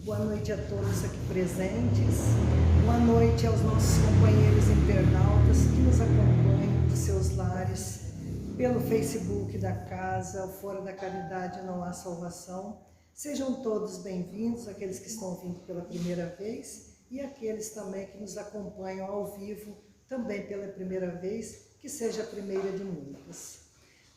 Boa noite a todos aqui presentes. Boa noite aos nossos companheiros internautas que nos acompanham de seus lares, pelo Facebook da casa, Fora da Caridade Não Há Salvação. Sejam todos bem-vindos, aqueles que estão vindo pela primeira vez e aqueles também que nos acompanham ao vivo, também pela primeira vez, que seja a primeira de muitas.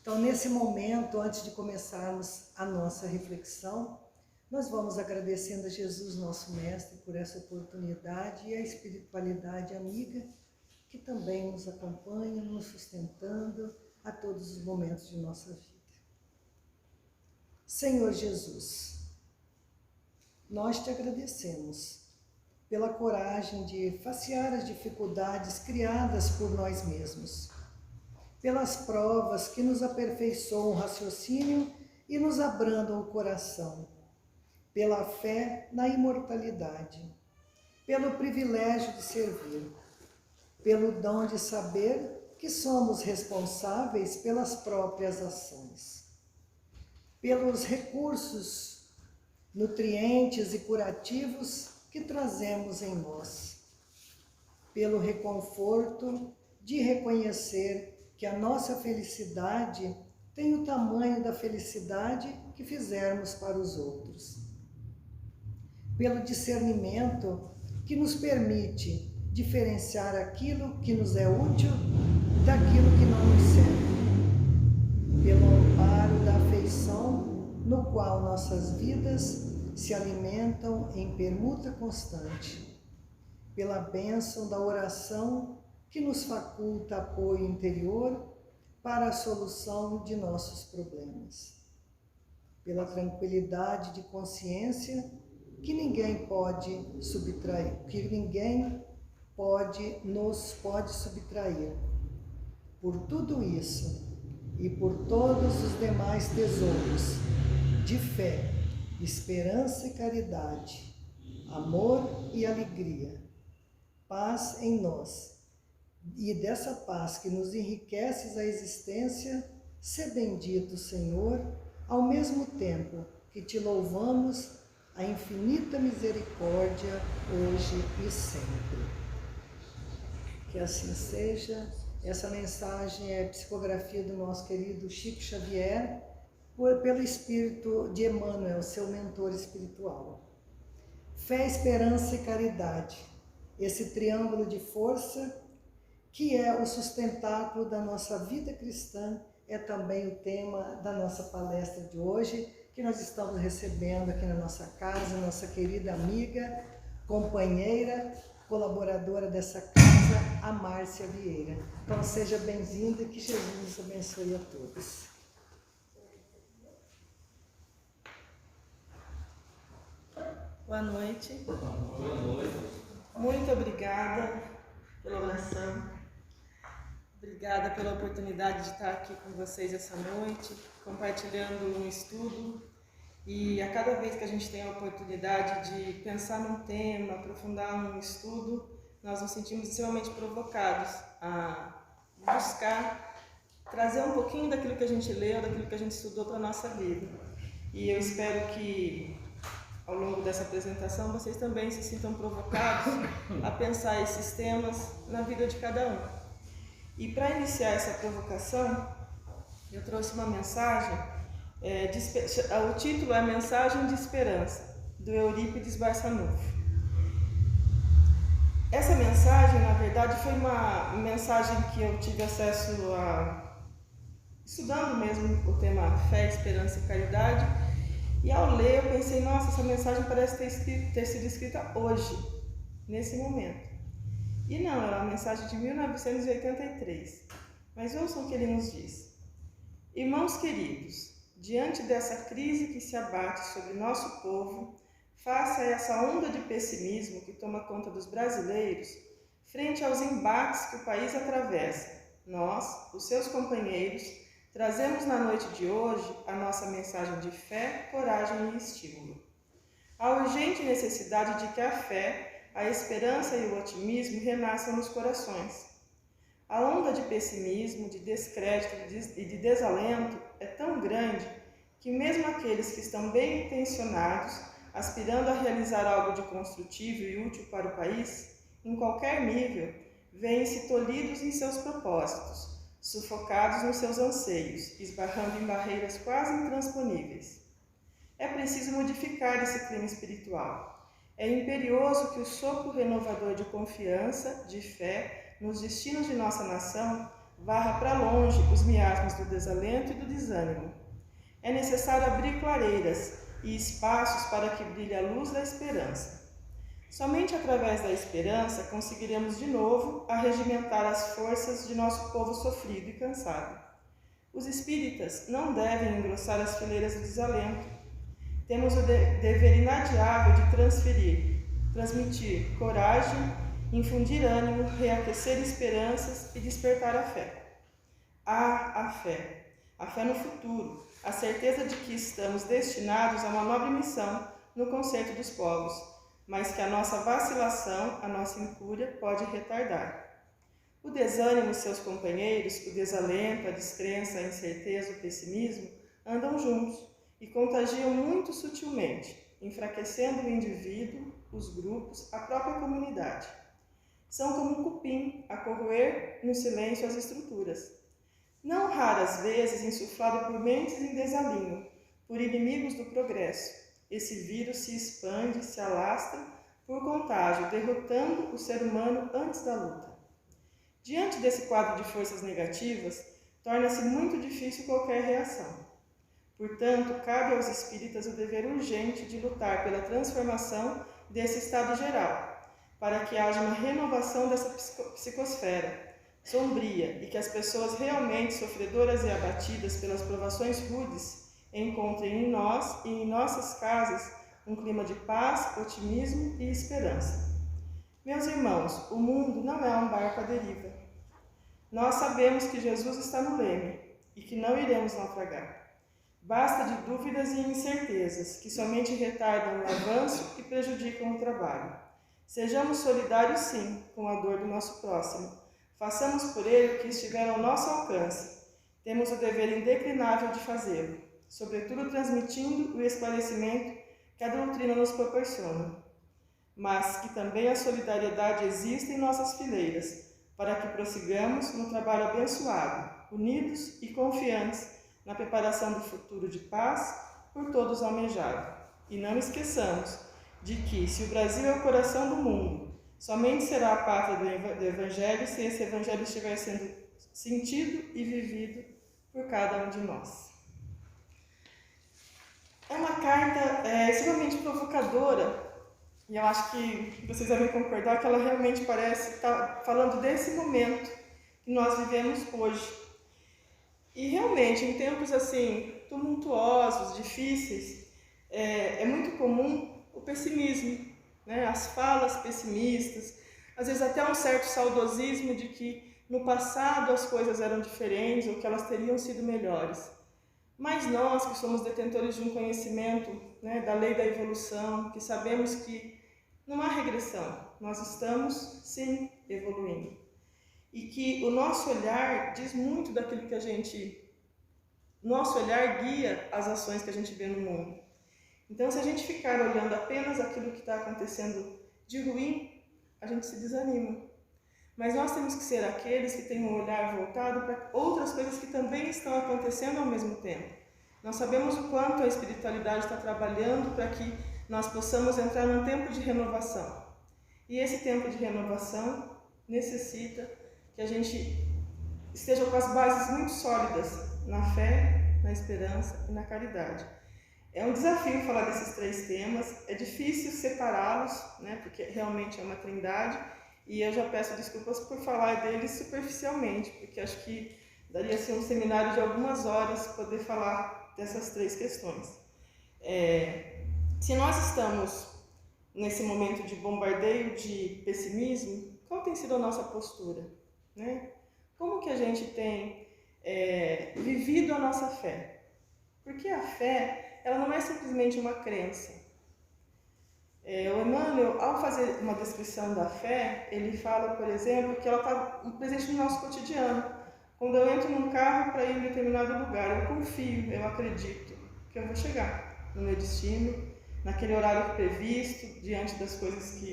Então, nesse momento, antes de começarmos a nossa reflexão, nós vamos agradecendo a Jesus, nosso Mestre, por essa oportunidade e a espiritualidade amiga que também nos acompanha, nos sustentando a todos os momentos de nossa vida. Senhor Jesus, nós te agradecemos pela coragem de facear as dificuldades criadas por nós mesmos, pelas provas que nos aperfeiçoam o raciocínio e nos abrandam o coração, pela fé na imortalidade, pelo privilégio de servir, pelo dom de saber que somos responsáveis pelas próprias ações, pelos recursos nutrientes e curativos que trazemos em nós, pelo reconforto de reconhecer que a nossa felicidade tem o tamanho da felicidade que fizermos para os outros, pelo discernimento que nos permite diferenciar aquilo que nos é útil daquilo que não nos serve, pelo amparo da afeição no qual nossas vidas se alimentam em permuta constante, pela bênção da oração que nos faculta apoio interior para a solução de nossos problemas, pela tranquilidade de consciência que ninguém pode subtrair, que ninguém nos pode subtrair. Por tudo isso e por todos os demais tesouros de fé, esperança e caridade, amor e alegria, paz em nós, e dessa paz que nos enriquece a existência, sê bendito, Senhor, ao mesmo tempo que te louvamos a infinita misericórdia, hoje e sempre. Que assim seja. Essa mensagem é psicografia do nosso querido Chico Xavier, pelo Espírito de Emmanuel, seu mentor espiritual. Fé, esperança e caridade, esse triângulo de força que é o sustentáculo da nossa vida cristã, é também o tema da nossa palestra de hoje, que nós estamos recebendo aqui na nossa casa, nossa querida amiga, companheira, colaboradora dessa casa, a Márcia Vieira. Então seja bem-vinda e que Jesus nos abençoe a todos. Boa noite. Boa noite. Muito obrigada pela oração. Obrigada pela oportunidade de estar aqui com vocês essa noite, compartilhando um estudo. E a cada vez que a gente tem a oportunidade de pensar num tema, aprofundar um estudo, nós nos sentimos extremamente provocados a buscar trazer um pouquinho daquilo que a gente leu, daquilo que a gente estudou para a nossa vida. E eu espero que ao longo dessa apresentação vocês também se sintam provocados a pensar esses temas na vida de cada um. E para iniciar essa provocação, eu trouxe uma mensagem, o título é Mensagem de Esperança, do Eurípides Barçanufo. Essa mensagem, na verdade, foi uma mensagem que eu tive acesso a, estudando mesmo o tema Fé, Esperança e Caridade, e ao ler eu pensei, nossa, essa mensagem parece ter sido escrita hoje, nesse momento. E não, é uma mensagem de 1983. Mas ouçam o que ele nos diz. Irmãos queridos, diante dessa crise que se abate sobre nosso povo, face a essa onda de pessimismo que toma conta dos brasileiros, frente aos embates que o país atravessa, nós, os seus companheiros, trazemos na noite de hoje a nossa mensagem de fé, coragem e estímulo. A urgente necessidade de que a fé, a esperança e o otimismo renasçam nos corações. A onda de pessimismo, de descrédito e de desalento é tão grande que mesmo aqueles que estão bem intencionados aspirando a realizar algo de construtivo e útil para o país, em qualquer nível, veem-se tolhidos em seus propósitos, sufocados nos seus anseios, esbarrando em barreiras quase intransponíveis. É preciso modificar esse clima espiritual. É imperioso que o sopro renovador de confiança, de fé, nos destinos de nossa nação, varra para longe os miasmas do desalento e do desânimo. É necessário abrir clareiras e espaços para que brilhe a luz da esperança. Somente através da esperança conseguiremos de novo arregimentar as forças de nosso povo sofrido e cansado. Os espíritas não devem engrossar as fileiras do desalento. Temos o dever inadiável de transmitir coragem, infundir ânimo, reaquecer esperanças e despertar a fé. A fé no futuro, a certeza de que estamos destinados a uma nobre missão no concerto dos povos, mas que a nossa vacilação, a nossa incúria pode retardar. O desânimo e seus companheiros, o desalento, a descrença, a incerteza, o pessimismo, andam juntos e contagiam muito sutilmente, enfraquecendo o indivíduo, os grupos, a própria comunidade. São como um cupim a corroer no silêncio as estruturas. Não raras vezes insuflado por mentes em desalinho, por inimigos do progresso, esse vírus se expande, se alastra por contágio, derrotando o ser humano antes da luta. Diante desse quadro de forças negativas, torna-se muito difícil qualquer reação. Portanto, cabe aos espíritas o dever urgente de lutar pela transformação desse estado geral, para que haja uma renovação dessa psicosfera sombria e que as pessoas realmente sofredoras e abatidas pelas provações rudes encontrem em nós e em nossas casas um clima de paz, otimismo e esperança. Meus irmãos, o mundo não é um barco à deriva. Nós sabemos que Jesus está no leme e que não iremos naufragar. Basta de dúvidas e incertezas, que somente retardam o avanço e prejudicam o trabalho. Sejamos solidários, sim, com a dor do nosso próximo. Façamos por ele o que estiver ao nosso alcance. Temos o dever indeclinável de fazê-lo, sobretudo transmitindo o esclarecimento que a doutrina nos proporciona. Mas que também a solidariedade exista em nossas fileiras, para que prossigamos no trabalho abençoado, unidos e confiantes na preparação do futuro de paz por todos almejado. E não esqueçamos de que, se o Brasil é o coração do mundo, somente será a pátria do Evangelho se esse Evangelho estiver sendo sentido e vivido por cada um de nós. É uma carta extremamente provocadora, e eu acho que vocês devem concordar que ela realmente parece estar falando desse momento que nós vivemos hoje. E realmente, em tempos assim, tumultuosos, difíceis, é muito comum o pessimismo, né? As falas pessimistas, às vezes até um certo saudosismo de que no passado as coisas eram diferentes ou que elas teriam sido melhores. Mas nós, que somos detentores de um conhecimento, né, da lei da evolução, que sabemos que não há regressão, nós estamos, sim, evoluindo. E que o nosso olhar diz muito daquilo que nosso olhar guia as ações que a gente vê no mundo. Então, se a gente ficar olhando apenas aquilo que está acontecendo de ruim, a gente se desanima. Mas nós temos que ser aqueles que têm um olhar voltado para outras coisas que também estão acontecendo ao mesmo tempo. Nós sabemos o quanto a espiritualidade está trabalhando para que nós possamos entrar num tempo de renovação. E esse tempo de renovação necessita que a gente esteja com as bases muito sólidas na fé, na esperança e na caridade. É um desafio falar desses três temas, é difícil separá-los, né, porque realmente é uma trindade, e eu já peço desculpas por falar deles superficialmente, porque acho que daria assim, um seminário de algumas horas poder falar dessas três questões. Se nós estamos nesse momento de bombardeio de pessimismo, qual tem sido a nossa postura, né? Como que a gente tem vivido a nossa fé? Porque a fé, ela não é simplesmente uma crença. O Emmanuel, ao fazer uma descrição da fé, ele fala, por exemplo, que ela está presente no nosso cotidiano. Quando eu entro num carro para ir em determinado lugar, eu confio, eu acredito que eu vou chegar no meu destino, naquele horário previsto, diante das coisas que,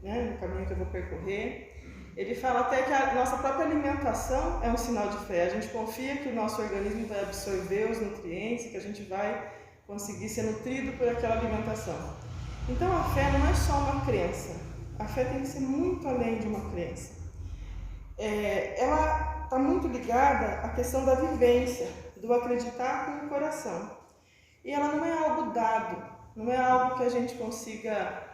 né, no caminho que eu vou percorrer. Ele fala até que a nossa própria alimentação é um sinal de fé. A gente confia que o nosso organismo vai absorver os nutrientes, que a gente vai conseguir ser nutrido por aquela alimentação. Então a fé não é só uma crença. A fé tem que ser muito além de uma crença. Ela está muito ligada à questão da vivência, do acreditar com o coração. E ela não é algo dado, não é algo que a gente consiga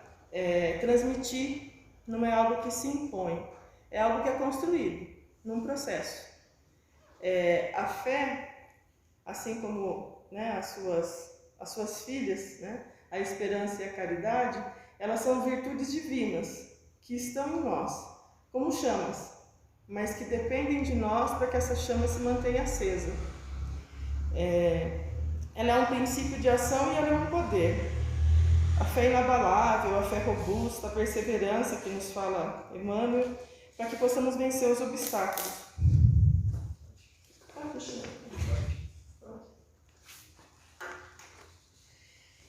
transmitir, não é algo que se impõe. É algo que é construído num processo. A fé, assim como, né, as suas filhas, né, a esperança e a caridade, elas são virtudes divinas que estão em nós, como chamas, mas que dependem de nós para que essa chama se mantenha acesa. Ela é um princípio de ação e ela é um poder. A fé inabalável, a fé robusta, a perseverança que nos fala Emmanuel, para que possamos vencer os obstáculos.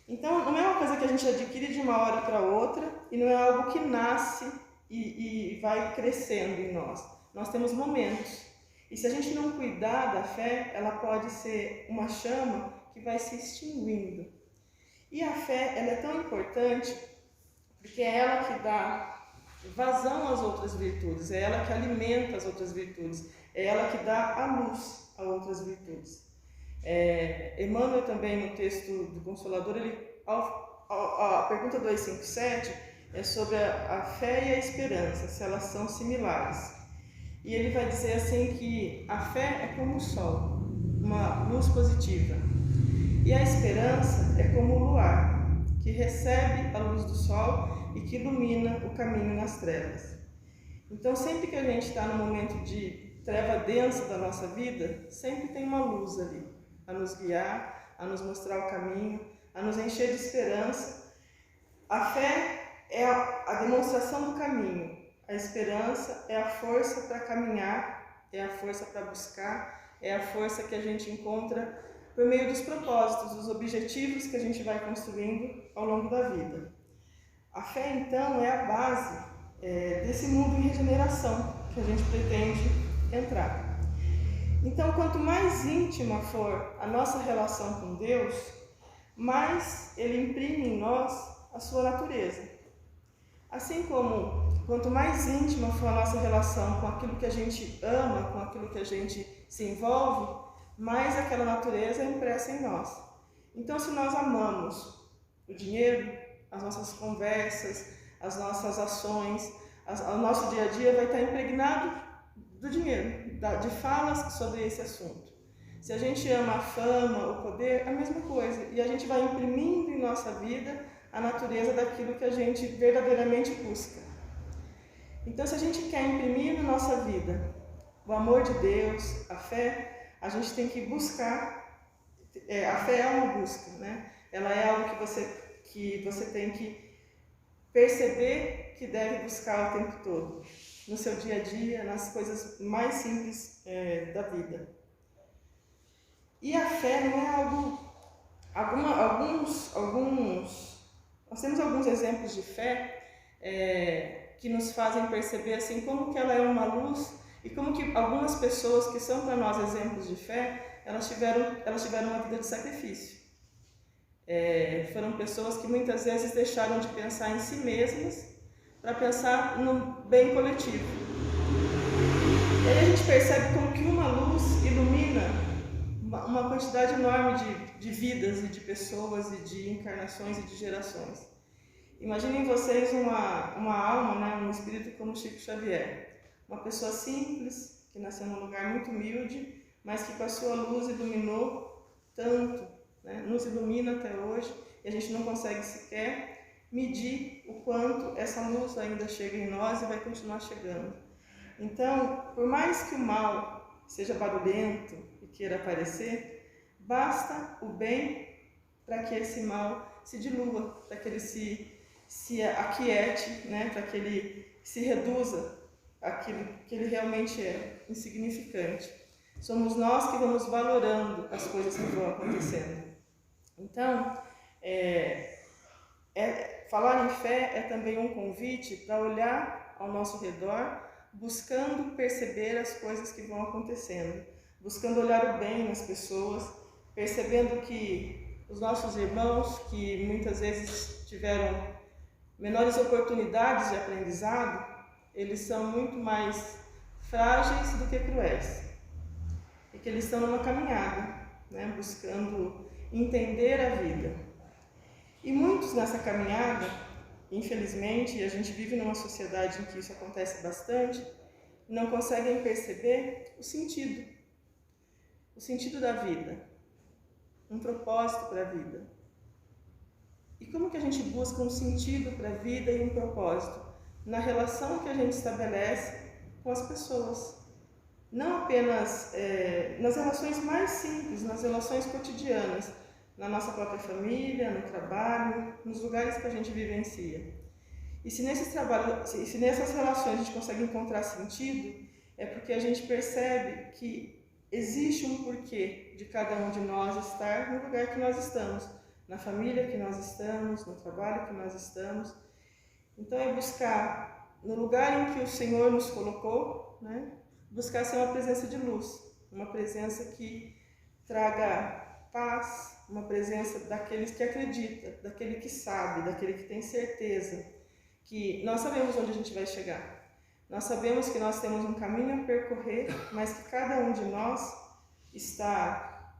Então, não é uma coisa que a gente adquire de uma hora para outra e não é algo que nasce e vai crescendo em nós. Nós temos momentos. E se a gente não cuidar da fé, ela pode ser uma chama que vai se extinguindo. E a fé, ela é tão importante porque é ela que dá vazão às outras virtudes, é ela que alimenta as outras virtudes, é ela que dá a luz a outras virtudes. Emmanuel também, no texto do Consolador, a pergunta 257 é sobre a fé e a esperança, se elas são similares. E ele vai dizer assim que a fé é como o sol, uma luz positiva, e a esperança é como o luar, que recebe a luz do sol e que ilumina o caminho nas trevas. Então, sempre que a gente está no momento de treva densa da nossa vida, sempre tem uma luz ali, a nos guiar, a nos mostrar o caminho, a nos encher de esperança. A fé é a demonstração do caminho, a esperança é a força para caminhar, é a força para buscar, é a força que a gente encontra por meio dos propósitos, dos objetivos que a gente vai construindo ao longo da vida. A fé, então, é a base desse mundo em regeneração que a gente pretende entrar. Então, quanto mais íntima for a nossa relação com Deus, mais Ele imprime em nós a sua natureza. Assim como, quanto mais íntima for a nossa relação com aquilo que a gente ama, com aquilo que a gente se envolve, mais aquela natureza é impressa em nós. Então, se nós amamos o dinheiro, as nossas conversas, as nossas ações, o nosso dia a dia vai estar impregnado do dinheiro, de falas sobre esse assunto. Se a gente ama a fama, o poder, a mesma coisa. E a gente vai imprimindo em nossa vida a natureza daquilo que a gente verdadeiramente busca. Então, se a gente quer imprimir na nossa vida o amor de Deus, a fé, a gente tem que buscar. A fé é uma busca, né? Ela é algo que você tem que perceber que deve buscar o tempo todo, no seu dia a dia, nas coisas mais simples da vida. E a fé não é nós temos alguns exemplos de fé que nos fazem perceber assim como que ela é uma luz e como que algumas pessoas que são para nós exemplos de fé, elas tiveram uma vida de sacrifício. Foram pessoas que muitas vezes deixaram de pensar em si mesmas para pensar no bem coletivo. E aí a gente percebe como que uma luz ilumina uma quantidade enorme de vidas e de pessoas e de encarnações e de gerações. Imaginem vocês uma alma, né, um espírito como Chico Xavier, uma pessoa simples, que nasceu num lugar muito humilde, mas que com a sua luz iluminou tanto, né, nos ilumina até hoje, e a gente não consegue sequer medir o quanto essa luz ainda chega em nós e vai continuar chegando. Então, por mais que o mal seja barulhento e queira aparecer, basta o bem para que esse mal se dilua, para que ele se aquiete, né? Para que ele se reduza àquilo que ele realmente é, insignificante. Somos nós que vamos valorando as coisas que vão acontecendo. Então, Falar em fé é também um convite para olhar ao nosso redor, buscando perceber as coisas que vão acontecendo, buscando olhar o bem nas pessoas, percebendo que os nossos irmãos, que muitas vezes tiveram menores oportunidades de aprendizado, eles são muito mais frágeis do que cruéis, e que eles estão numa caminhada, né, buscando entender a vida. E muitos nessa caminhada, infelizmente, e a gente vive numa sociedade em que isso acontece bastante, não conseguem perceber o sentido da vida, um propósito para a vida. E como que a gente busca um sentido para a vida e um propósito? Na relação que a gente estabelece com as pessoas. Não apenas nas relações mais simples, nas relações cotidianas, na nossa própria família, no trabalho, nos lugares que a gente vivencia. E se nessas relações a gente consegue encontrar sentido, é porque a gente percebe que existe um porquê de cada um de nós estar no lugar que nós estamos, na família que nós estamos, no trabalho que nós estamos. Então é buscar, no lugar em que o Senhor nos colocou, né, buscar ser uma presença de luz, uma presença que traga paz, uma presença daqueles que acreditam, daquele que sabe, daquele que tem certeza, que nós sabemos onde a gente vai chegar. Nós sabemos que nós temos um caminho a percorrer, mas que cada um de nós está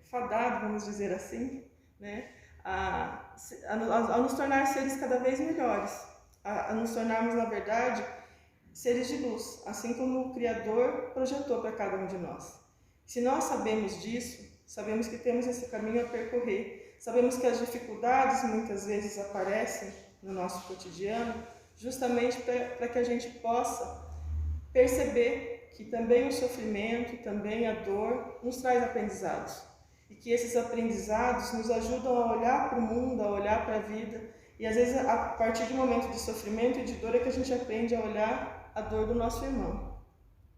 fadado, vamos dizer assim, né, a nos tornar seres cada vez melhores, a nos tornarmos, na verdade, seres de luz, assim como o Criador projetou para cada um de nós. Se nós sabemos disso, sabemos que temos esse caminho a percorrer, sabemos que as dificuldades muitas vezes aparecem no nosso cotidiano, justamente para que a gente possa perceber que também o sofrimento, também a dor nos traz aprendizados. E que esses aprendizados nos ajudam a olhar para o mundo, a olhar para a vida. E às vezes, a partir de um momento de sofrimento e de dor, é que a gente aprende a olhar a dor do nosso irmão,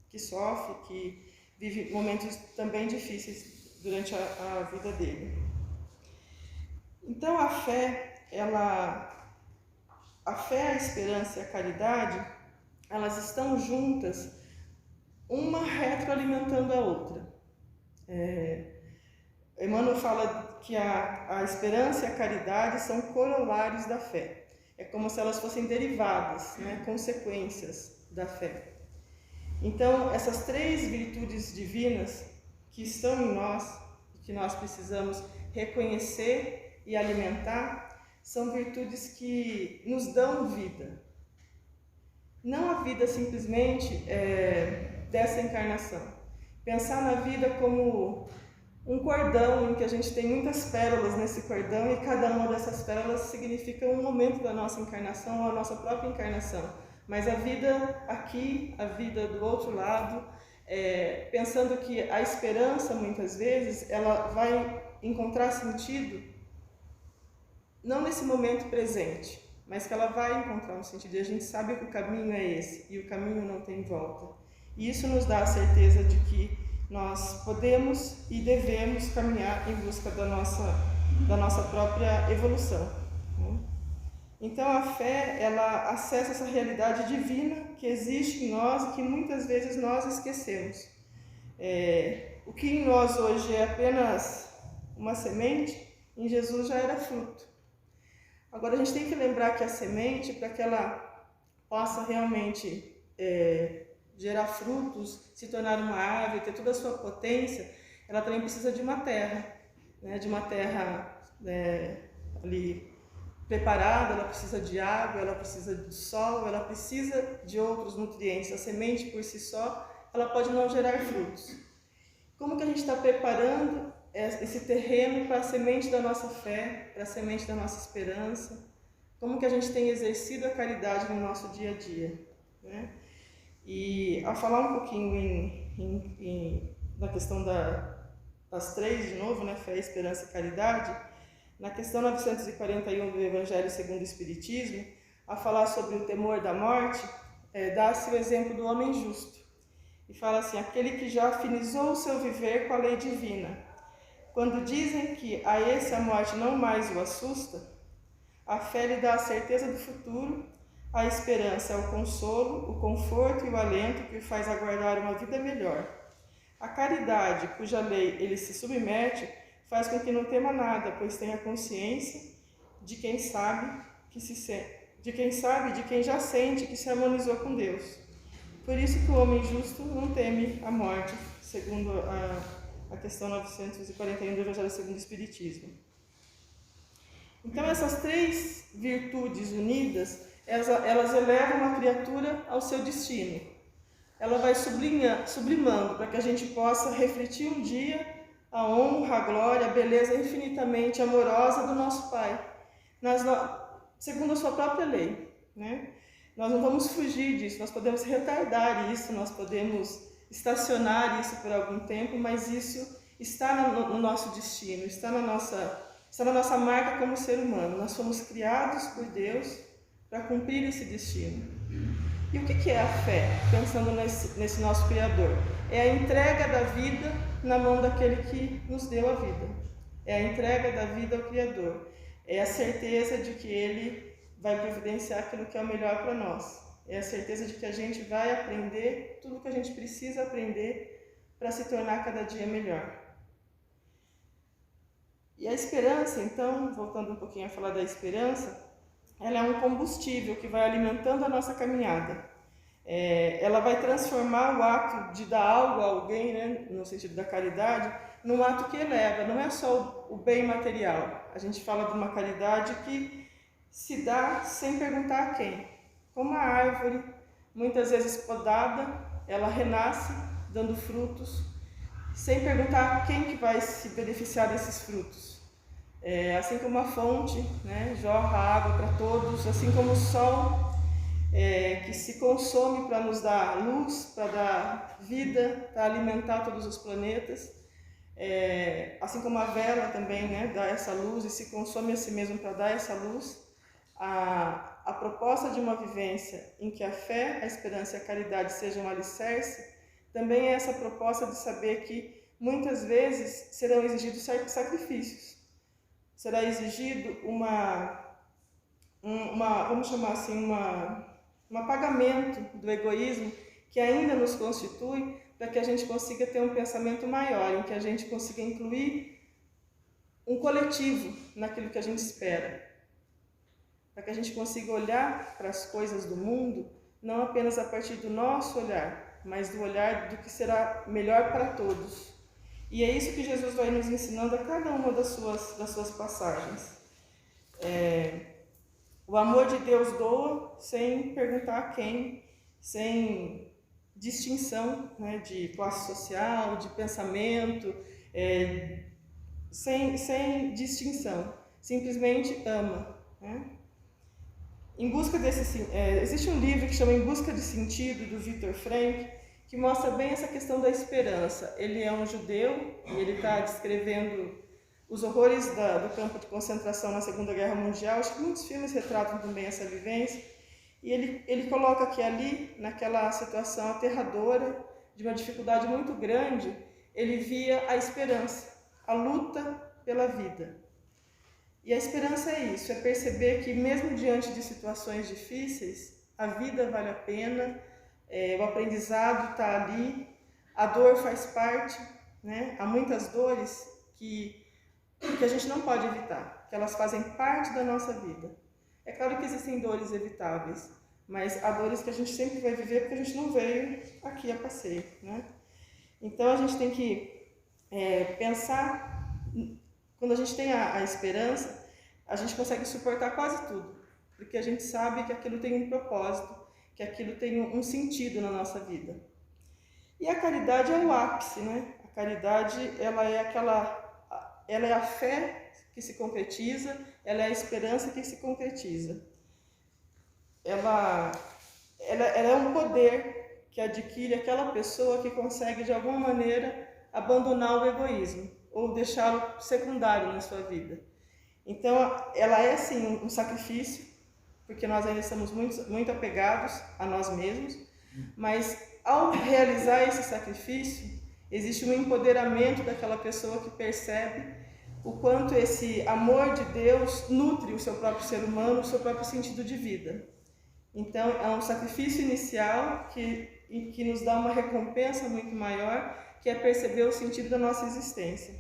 que sofre, que vive momentos também difíceis durante a vida dele. Então a fé, a esperança e a caridade, elas estão juntas, uma retroalimentando a outra. Emmanuel fala que a esperança e a caridade são corolários da fé. É como se elas fossem derivadas, né, consequências da fé. Então, essas três virtudes divinas que estão em nós, que nós precisamos reconhecer e alimentar, são virtudes que nos dão vida. Não a vida simplesmente dessa encarnação. Pensar na vida como um cordão em que a gente tem muitas pérolas nesse cordão, e cada uma dessas pérolas significa um momento da nossa encarnação, ou a nossa própria encarnação. Mas a vida aqui, a vida do outro lado, pensando que a esperança, muitas vezes, ela vai encontrar sentido, não nesse momento presente, mas que ela vai encontrar um sentido. E a gente sabe que o caminho é esse, e o caminho não tem volta. E isso nos dá a certeza de que nós podemos e devemos caminhar em busca da nossa própria evolução. Então a fé, ela acessa essa realidade divina que existe em nós e que muitas vezes nós esquecemos. O que em nós hoje é apenas uma semente, em Jesus já era fruto. Agora a gente tem que lembrar que a semente, para que ela possa realmente gerar frutos, se tornar uma árvore, ter toda a sua potência, ela também precisa de uma terra, né? De uma terra ali preparada, ela precisa de água, ela precisa de sol, ela precisa de outros nutrientes. A semente por si só, ela pode não gerar frutos. Como que a gente está preparando esse terreno para a semente da nossa fé, para a semente da nossa esperança? Como que a gente tem exercido a caridade no nosso dia a dia, né? E ao falar um pouquinho da questão das três, de novo, né, fé, esperança e caridade, na questão 941 do Evangelho segundo o Espiritismo, a falar sobre o temor da morte, dá-se o exemplo do homem justo. E fala assim: aquele que já afinizou o seu viver com a lei divina. Quando dizem que a esse a morte não mais o assusta, A fé lhe dá a certeza do futuro, a esperança é o consolo, o conforto e o alento que o faz aguardar uma vida melhor. A caridade, cuja lei ele se submete, faz com que não tema nada, pois tem a consciência de quem sabe, de quem já sente que se harmonizou com Deus. Por isso que o homem justo não teme a morte, segundo a questão 941 do Evangelho segundo o Espiritismo. Então essas três virtudes unidas, elas elevam a criatura ao seu destino. Ela vai sublimando para que a gente possa refletir um dia a honra, a glória, a beleza infinitamente amorosa do nosso Pai, segundo a sua própria lei, né? Nós não vamos fugir disso, nós podemos retardar isso, nós podemos estacionar isso por algum tempo, mas isso está no nosso destino, está na nossa marca como ser humano. Nós fomos criados por Deus para cumprir esse destino. E o que é a fé? Pensando nesse nosso Criador, é a entrega da vida na mão daquele que nos deu a vida. É a entrega da vida ao Criador. É a certeza de que Ele vai providenciar aquilo que é o melhor para nós. É a certeza de que a gente vai aprender tudo o que a gente precisa aprender para se tornar cada dia melhor. E a esperança, então, voltando um pouquinho a falar da esperança, ela é um combustível que vai alimentando a nossa caminhada. Ela vai transformar o ato de dar algo a alguém, né, no sentido da caridade, num ato que eleva, não é só o bem material. A gente fala de uma caridade que se dá sem perguntar a quem. Como a árvore, muitas vezes podada, ela renasce dando frutos, sem perguntar quem que vai se beneficiar desses frutos. Assim como a fonte, né, jorra água para todos, assim como o sol que se consome para nos dar luz, para dar vida, para alimentar todos os planetas, assim como a vela também, né, dá essa luz e se consome a si mesmo para dar essa luz. A proposta de uma vivência em que a fé, a esperança e a caridade sejam um alicerce, também é essa proposta de saber que muitas vezes serão exigidos sacrifícios. Será exigido vamos chamar assim, um apagamento do egoísmo que ainda nos constitui, para que a gente consiga ter um pensamento maior, em que a gente consiga incluir um coletivo naquilo que a gente espera. Para que a gente consiga olhar para as coisas do mundo, não apenas a partir do nosso olhar, mas do olhar do que será melhor para todos. E é isso que Jesus vai nos ensinando a cada uma das suas passagens. O amor de Deus doa sem perguntar a quem, sem distinção, né, de classe social, de pensamento, sem distinção, simplesmente ama, né? Em busca existe um livro que chama Em Busca de Sentido, do Viktor Frankl, que mostra bem essa questão da esperança. Ele é um judeu e ele está descrevendo os horrores do campo de concentração na Segunda Guerra Mundial. Acho que muitos filmes retratam também essa vivência. E ele coloca que ali, naquela situação aterradora, de uma dificuldade muito grande, ele via a esperança, a luta pela vida. E a esperança é isso, é perceber que mesmo diante de situações difíceis, a vida vale a pena, o aprendizado está ali, a dor faz parte, né? Há muitas dores que a gente não pode evitar, que elas fazem parte da nossa vida. É claro que existem dores evitáveis, mas há dores que a gente sempre vai viver porque a gente não veio aqui a passeio, né? Então a gente tem que pensar, quando a gente tem a esperança, a gente consegue suportar quase tudo, porque a gente sabe que aquilo tem um propósito, que aquilo tem um sentido na nossa vida. E a caridade é o ápice, né? A caridade, ela é a fé que se concretiza, ela é a esperança que se concretiza. Ela é um poder que adquire aquela pessoa que consegue, de alguma maneira, abandonar o egoísmo, ou deixá-lo secundário na sua vida. Então, ela é, sim, um sacrifício, porque nós ainda estamos muito apegados a nós mesmos, mas ao realizar esse sacrifício, existe um empoderamento daquela pessoa que percebe o quanto esse amor de Deus nutre o seu próprio ser humano, o seu próprio sentido de vida. Então, é um sacrifício inicial que nos dá uma recompensa muito maior, que é perceber o sentido da nossa existência.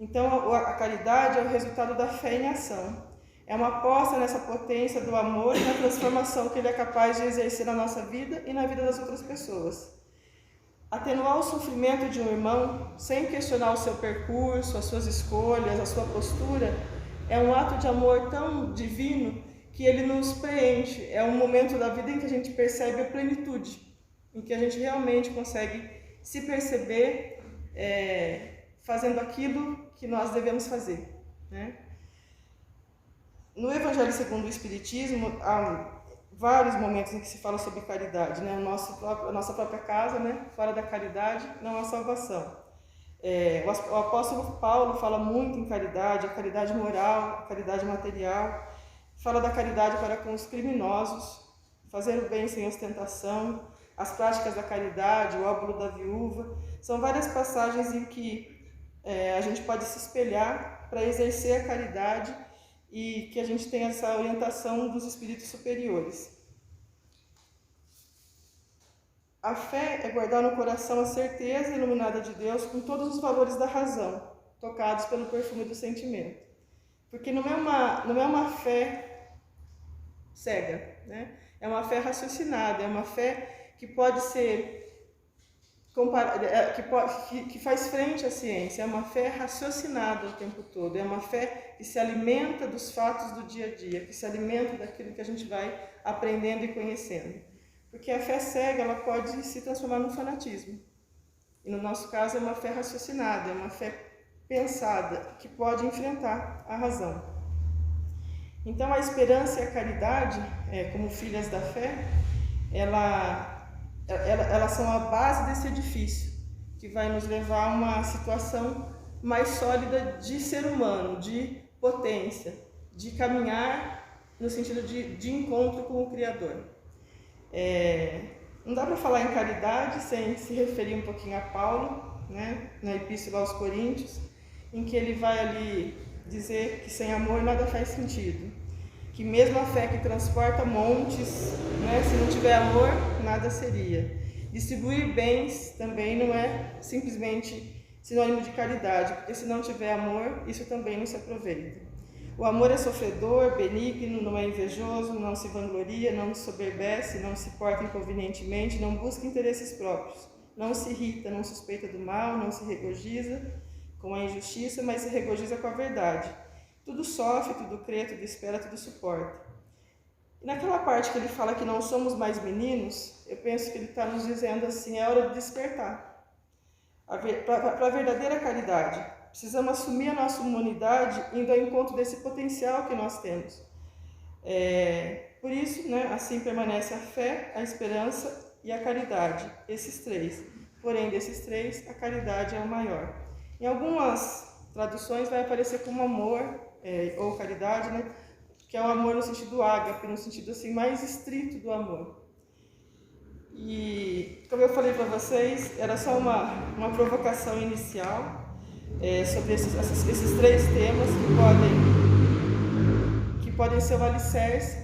Então, a caridade é o resultado da fé em ação. É uma aposta nessa potência do amor e na transformação que ele é capaz de exercer na nossa vida e na vida das outras pessoas. Atenuar o sofrimento de um irmão, sem questionar o seu percurso, as suas escolhas, a sua postura, é um ato de amor tão divino que ele nos preenche. É um momento da vida em que a gente percebe a plenitude, em que a gente realmente consegue se perceber fazendo aquilo que nós devemos fazer, né? No Evangelho segundo o Espiritismo, há vários momentos em que se fala sobre caridade, né? A nossa própria casa, né? Fora da caridade não há salvação. O apóstolo Paulo fala muito em caridade, a caridade moral, a caridade material, fala da caridade para com os criminosos, fazer o bem sem ostentação, as práticas da caridade, o óbolo da viúva. São várias passagens em que a gente pode se espelhar para exercer a caridade e que a gente tenha essa orientação dos espíritos superiores. A fé é guardar no coração a certeza iluminada de Deus com todos os valores da razão, tocados pelo perfume do sentimento. Porque não é uma fé cega, né? É uma fé raciocinada, é uma fé que pode ser que faz frente à ciência, é uma fé raciocinada o tempo todo, é uma fé que se alimenta dos fatos do dia a dia, que se alimenta daquilo que a gente vai aprendendo e conhecendo. Porque a fé cega, ela pode se transformar num fanatismo. E no nosso caso é uma fé raciocinada, é uma fé pensada, que pode enfrentar a razão. Então a esperança e a caridade, como filhas da fé, elas são a base desse edifício, que vai nos levar a uma situação mais sólida de ser humano, de potência, de caminhar no sentido de encontro com o Criador. Não dá para falar em caridade sem se referir um pouquinho a Paulo, né, na Epístola aos Coríntios, em que ele vai ali dizer que sem amor nada faz sentido. Que mesmo a fé que transporta montes, né, se não tiver amor, nada seria. Distribuir bens também não é simplesmente sinônimo de caridade, porque se não tiver amor, isso também não se aproveita. O amor é sofredor, benigno, não é invejoso, não se vangloria, não se soberbece, não se porta inconvenientemente, não busca interesses próprios, não se irrita, não suspeita do mal, não se regozija com a injustiça, mas se regozija com a verdade. Tudo sofre, tudo crê, tudo espera, tudo suporta. E naquela parte que ele fala que não somos mais meninos, eu penso que ele está nos dizendo assim, é hora de despertar. Para a verdadeira caridade, precisamos assumir a nossa humanidade indo ao encontro desse potencial que nós temos. Por isso, né, assim permanece a fé, a esperança e a caridade, esses três. Porém, desses três, a caridade é o maior. Em algumas traduções vai aparecer como amor, ou caridade, né? Que é o amor no sentido ágape, no sentido assim, mais estrito do amor. E, como eu falei para vocês, era só uma provocação inicial sobre esses três temas que podem ser o alicerce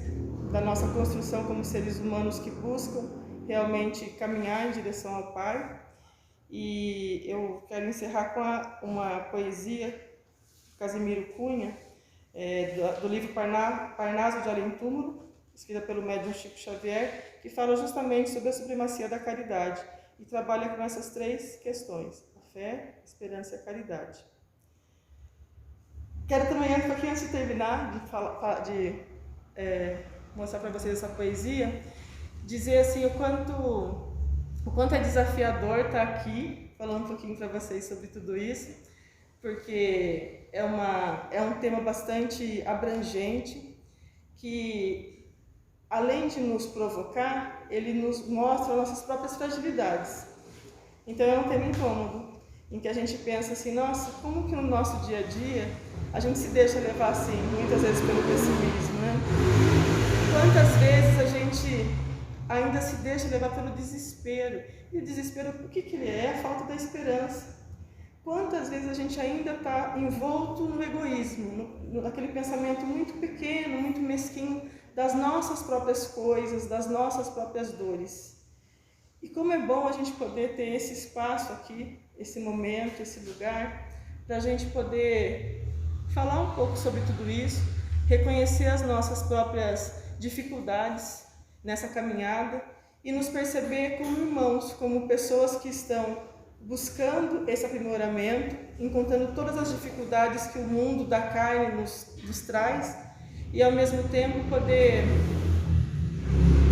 da nossa construção como seres humanos que buscam realmente caminhar em direção ao Pai. E eu quero encerrar com uma poesia de Casimiro Cunha, do livro Parnaso de Além Túmulo, escrita pelo médium Chico Xavier, que fala justamente sobre a supremacia da caridade e trabalha com essas três questões, a fé, a esperança e a caridade. Quero também, antes de terminar, de mostrar para vocês essa poesia, dizer assim, o quanto é desafiador estar aqui falando um pouquinho para vocês sobre tudo isso, porque é um tema bastante abrangente, que além de nos provocar, ele nos mostra nossas próprias fragilidades. Então é um tema incômodo, em que a gente pensa assim, nossa, como que no nosso dia a dia a gente se deixa levar assim, muitas vezes pelo pessimismo, né? Quantas vezes a gente ainda se deixa levar pelo desespero. E o desespero, o que ele é? É a falta da esperança. quantas vezes a gente ainda está envolto no egoísmo, naquele pensamento muito pequeno, muito mesquinho das nossas próprias coisas, das nossas próprias dores. E como é bom a gente poder ter esse espaço aqui, esse momento, esse lugar, para a gente poder falar um pouco sobre tudo isso, reconhecer as nossas próprias dificuldades nessa caminhada e nos perceber como irmãos, como pessoas que estão buscando esse aprimoramento, encontrando todas as dificuldades que o mundo da carne nos traz e ao mesmo tempo poder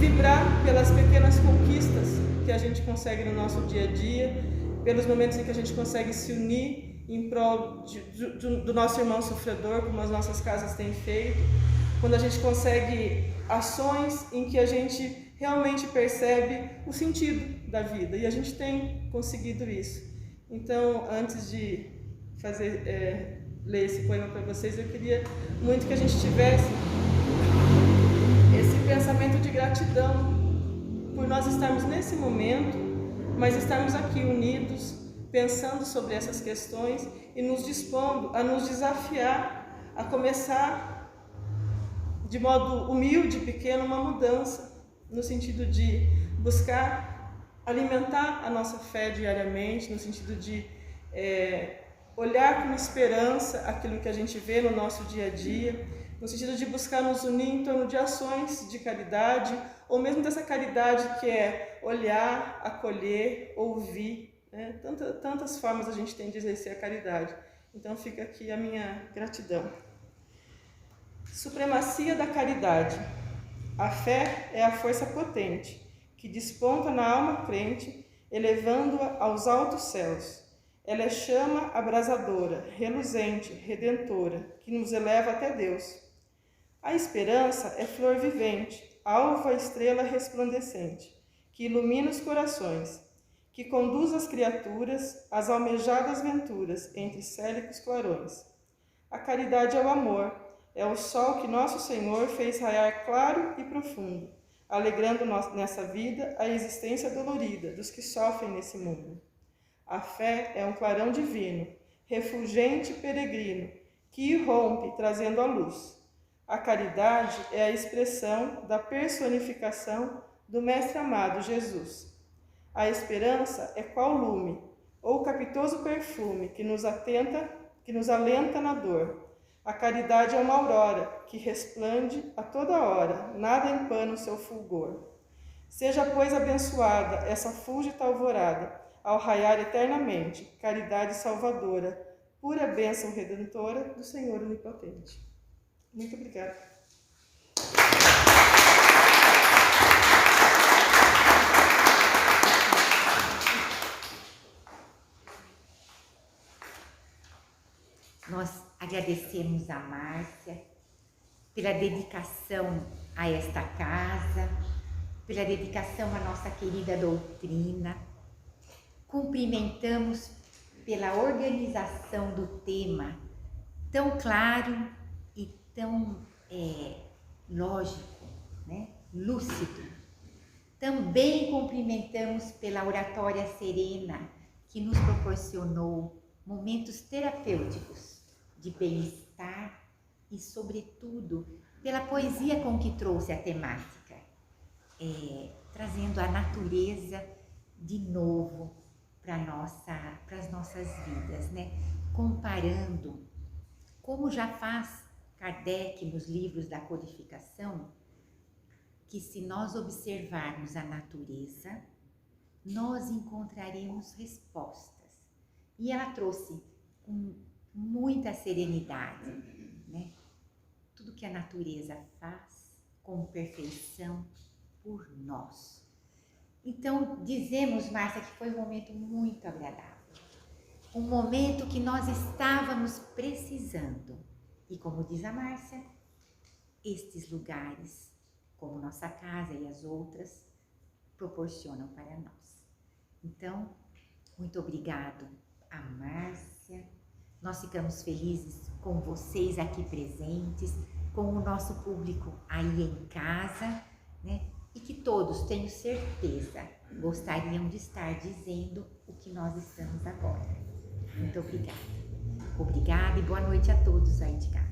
vibrar pelas pequenas conquistas que a gente consegue no nosso dia a dia, pelos momentos em que a gente consegue se unir em prol do nosso irmão sofredor, como as nossas casas têm feito, quando a gente consegue ações em que a gente realmente percebe o sentido da vida, e a gente tem conseguido isso. Então, antes de ler esse poema para vocês, eu queria muito que a gente tivesse esse pensamento de gratidão por nós estarmos nesse momento, mas estarmos aqui unidos, pensando sobre essas questões e nos dispondo a nos desafiar a começar de modo humilde, pequeno, uma mudança, no sentido de buscar alimentar a nossa fé diariamente, no sentido de olhar com esperança aquilo que a gente vê no nosso dia a dia, no sentido de buscar nos unir em torno de ações de caridade, ou mesmo dessa caridade que é olhar, acolher, ouvir, né? Tantas formas a gente tem de exercer a caridade. Então fica aqui a minha gratidão. Supremacia da caridade. A fé é a força potente, que desponta na alma crente, elevando-a aos altos céus. Ela é chama abrasadora, reluzente, redentora, que nos eleva até Deus. A esperança é flor vivente, alva estrela resplandecente, que ilumina os corações, que conduz as criaturas às almejadas venturas entre célicos clarões. A caridade é o amor, é o sol que nosso Senhor fez raiar claro e profundo, alegrando nessa vida a existência dolorida dos que sofrem nesse mundo. A fé é um clarão divino, refulgente e peregrino, que irrompe trazendo a luz. A caridade é a expressão da personificação do Mestre amado Jesus. A esperança é qual lume, ou capitoso perfume que nos alenta na dor. A caridade é uma aurora que resplande a toda hora, nada empana o seu fulgor. Seja, pois, abençoada essa fúlgida alvorada, ao raiar eternamente, caridade salvadora, pura bênção redentora do Senhor Onipotente. Muito obrigada. Nós agradecemos a Márcia pela dedicação a esta casa, pela dedicação à nossa querida doutrina. Cumprimentamos pela organização do tema tão claro e tão lógico, né? Lúcido. Também cumprimentamos pela oratória serena que nos proporcionou momentos terapêuticos de bem-estar e, sobretudo, pela poesia com que trouxe a temática, trazendo a natureza de novo para as nossas vidas, né? Comparando, como já faz Kardec nos livros da codificação, que se nós observarmos a natureza, nós encontraremos respostas. E ela trouxe com muita serenidade, né? Tudo que a natureza faz com perfeição por nós. Então, dizemos, Márcia, que foi um momento muito agradável. Um momento que nós estávamos precisando. E como diz a Márcia, estes lugares, como nossa casa e as outras, proporcionam para nós. Então, muito obrigado a Márcia. Nós ficamos felizes com vocês aqui presentes, com o nosso público aí em casa, né? E que todos, tenho certeza, gostariam de estar dizendo o que nós estamos agora. Muito obrigada. Obrigada e boa noite a todos aí de casa.